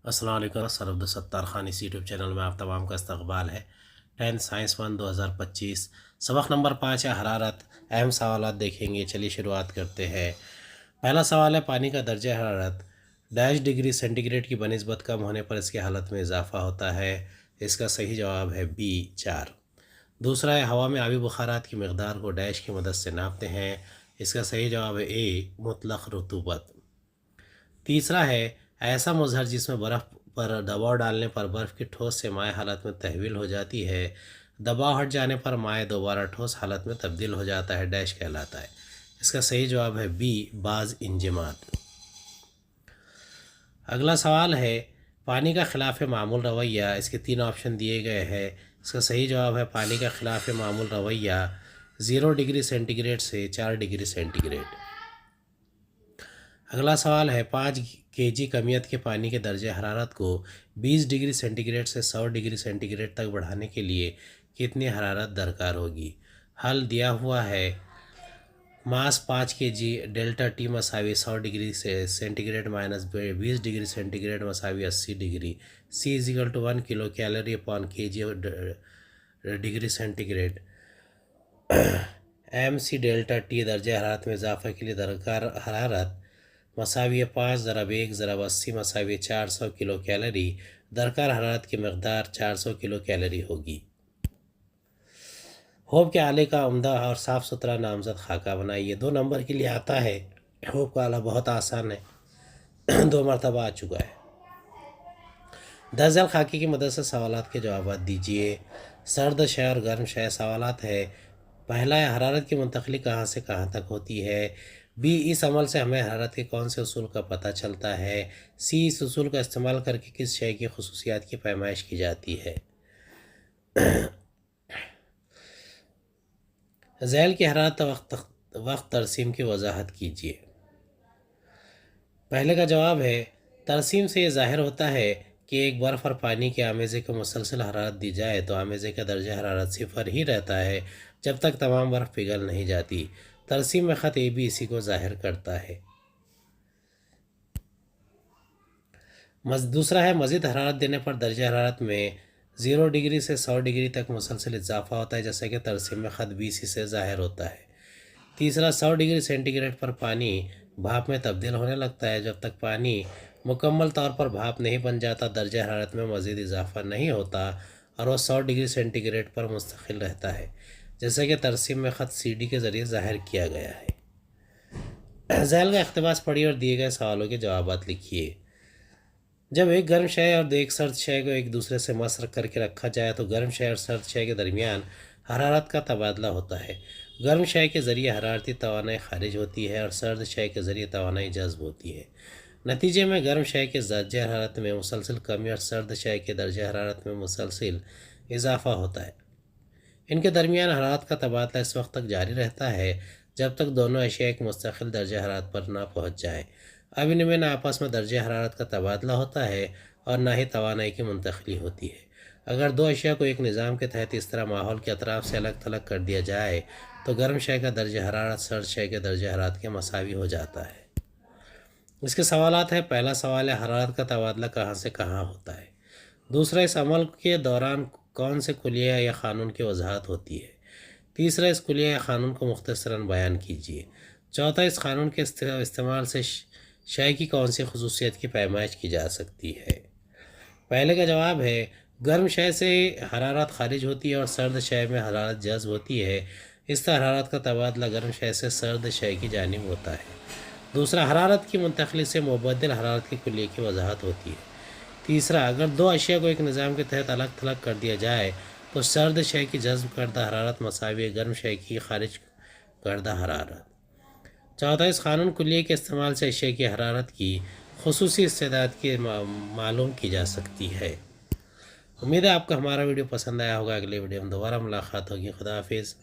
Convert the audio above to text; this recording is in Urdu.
السلام علیکم، سر عبدالستار خان اس یوٹیوب چینل میں آپ تمام کا استقبال ہے۔ 10 سائنس 1 2025 سبق نمبر 5 ہے حرارت۔ اہم سوالات دیکھیں گے، چلیے شروعات کرتے ہیں۔ پہلا سوال ہے پانی کا درجہ حرارت ڈیش ڈگری سینٹی گریڈ کی بنسبت کم ہونے پر اس کی حالت میں اضافہ ہوتا ہے۔ اس کا صحیح جواب ہے بی 4۔ دوسرا ہے ہوا میں آبی بخارات کی مقدار کو ڈیش کی مدد سے ناپتے ہیں۔ اس کا صحیح جواب ہے اے مطلق رطوبت۔ تیسرا ہے ایسا مظہر جس میں برف پر دباؤ ڈالنے پر برف کی ٹھوس سے مائع حالت میں تحویل ہو جاتی ہے، دباؤ ہٹ جانے پر مائع دوبارہ ٹھوس حالت میں تبدیل ہو جاتا ہے، ڈیش کہلاتا ہے۔ اس کا صحیح جواب ہے بی بعض انجماد۔ اگلا سوال ہے پانی کا خلاف معمول رویہ۔ اس کے 3 آپشن دیے گئے ہیں۔ اس کا صحیح جواب ہے پانی کا خلاف معمول رویہ 0 ڈگری سینٹی گریڈ سے 4 ڈگری سینٹی گریڈ۔ اگلا سوال ہے 5 kg کمیت کے پانی کے درجہ حرارت کو 20 ڈگری سینٹی گریڈ سے 100 ڈگری سینٹی گریڈ تک بڑھانے کے لیے کتنی حرارت درکار ہوگی؟ حل دیا ہوا ہے ماس 5 kg ڈیلٹا ٹی مساوی 100 degree centigrade minus 20 degree centigrade مساوی 80 degree, C is equal to 1 kilo calorie upon kg degree centigrade. M C delta T درجہ حرارت میں اضافہ کے لیے درکار حرارت مساوی 5 ضرب 1 ضرب 80 مساوی 400 کلو کیلری۔ درکار حرارت کی مقدار 400 کلو کیلری ہوگی۔ ہوپ کے آلے کا عمدہ اور صاف ستھرا نامزد خاکہ بنائیے۔ 2 نمبر کے لیے آتا ہے۔ ہوپ کا آلہ بہت آسان ہے، 2 مرتبہ آ چکا ہے۔ 10 ذیل خاکے کی مدد سے سوالات کے جوابات دیجیے۔ سرد شے اور گرم شے سوالات ہے۔ پہلا ہے حرارت کی منتقلی کہاں سے کہاں تک ہوتی ہے؟ بی اس عمل سے ہمیں حرارت کے کون سے اصول کا پتہ چلتا ہے؟ سی اس اصول کا استعمال کر کے کس شے کی خصوصیات کی پیمائش کی جاتی ہے؟ ذیل کی حرارت وقت ترسیم کی وضاحت کیجیے۔ پہلے کا جواب ہے ترسیم سے یہ ظاہر ہوتا ہے کہ ایک برف اور پانی کے آمیزے کو مسلسل حرارت دی جائے تو آمیزے کا درجہ حرارت 0 ہی رہتا ہے جب تک تمام برف پگھل نہیں جاتی۔ ترسیم میں خط اے بی اسی کو ظاہر کرتا ہے۔ دوسرا ہے مزید حرارت دینے پر درجہ حرارت میں 0 ڈگری سے 100 ڈگری تک مسلسل اضافہ ہوتا ہے، جیسا کہ ترسیم میں خط بی سی سے ظاہر ہوتا ہے۔ تیسرا 100 ڈگری سینٹی گریڈ پر پانی بھاپ میں تبدیل ہونے لگتا ہے، جب تک پانی مکمل طور پر بھاپ نہیں بن جاتا درجہ حرارت میں مزید اضافہ نہیں ہوتا اور وہ 100 ڈگری سینٹی گریڈ پر مستقل رہتا ہے، جیسا کہ ترسیم میں خط سی ڈی کے ذریعے ظاہر کیا گیا ہے۔ ذیل کا اقتباس پڑھیے اور دیے گئے سوالوں کے جوابات لکھیے۔ جب ایک گرم شے اور ایک سرد شے کو ایک دوسرے سے مس کر کے رکھا جائے تو گرم شے اور سرد شے کے درمیان حرارت کا تبادلہ ہوتا ہے۔ گرم شے کے ذریعے حرارتی توانائی خارج ہوتی ہے اور سرد شے کے ذریعے توانائی جذب ہوتی ہے۔ نتیجے میں گرم شے کے درجہ حرارت میں مسلسل کمی اور سرد شے کے درجہ حرارت میں مسلسل اضافہ ہوتا ہے۔ ان کے درمیان حرارت کا تبادلہ اس وقت تک جاری رہتا ہے جب تک دونوں اشیاء ایک مستقل درجہ حرارت پر نہ پہنچ جائے۔ اب ان میں نہ آپس میں درجہ حرارت کا تبادلہ ہوتا ہے اور نہ ہی توانائی کی منتقلی ہوتی ہے۔ اگر 2 اشیاء کو ایک نظام کے تحت اس طرح ماحول کے اطراف سے الگ تھلگ کر دیا جائے تو گرم شے کا درجہ حرارت سرد شے کے درجہ حرارت کے مساوی ہو جاتا ہے۔ اس کے سوالات ہے۔ پہلا سوال ہے حرارت کا تبادلہ کہاں سے کہاں ہوتا ہے؟ دوسرا اس عمل کے دوران کون سے کلیہ یا قانون کی وضاحت ہوتی ہے؟ تیسرا اس کلیہ یا قانون کو مختصراً بیان کیجیے۔ چوتھا اس قانون کے استعمال سے شے کی کون سی خصوصیت کی پیمائش کی جا سکتی ہے؟ پہلے کا جواب ہے گرم شے سے حرارت خارج ہوتی ہے اور سرد شے میں حرارت جذب ہوتی ہے، اس طرح حرارت کا تبادلہ گرم شے سے سرد شے کی جانب ہوتا ہے۔ دوسرا حرارت کی منتقلی سے مبدل حرارت کے کلیے کی وضاحت ہوتی ہے۔ تیسرا اگر 2 اشیاء کو ایک نظام کے تحت الگ تھلگ کر دیا جائے تو سرد شے کی جذب کردہ حرارت مساوی گرم شے کی خارج کردہ حرارت۔ چوتھا اس قانون کلیے کے استعمال سے اشیاء کی حرارت کی خصوصی استعداد کی معلوم کی جا سکتی ہے۔ امید ہے آپ کو ہمارا ویڈیو پسند آیا ہوگا۔ اگلے ویڈیو میں دوبارہ ملاقات ہوگی۔ خدا حافظ۔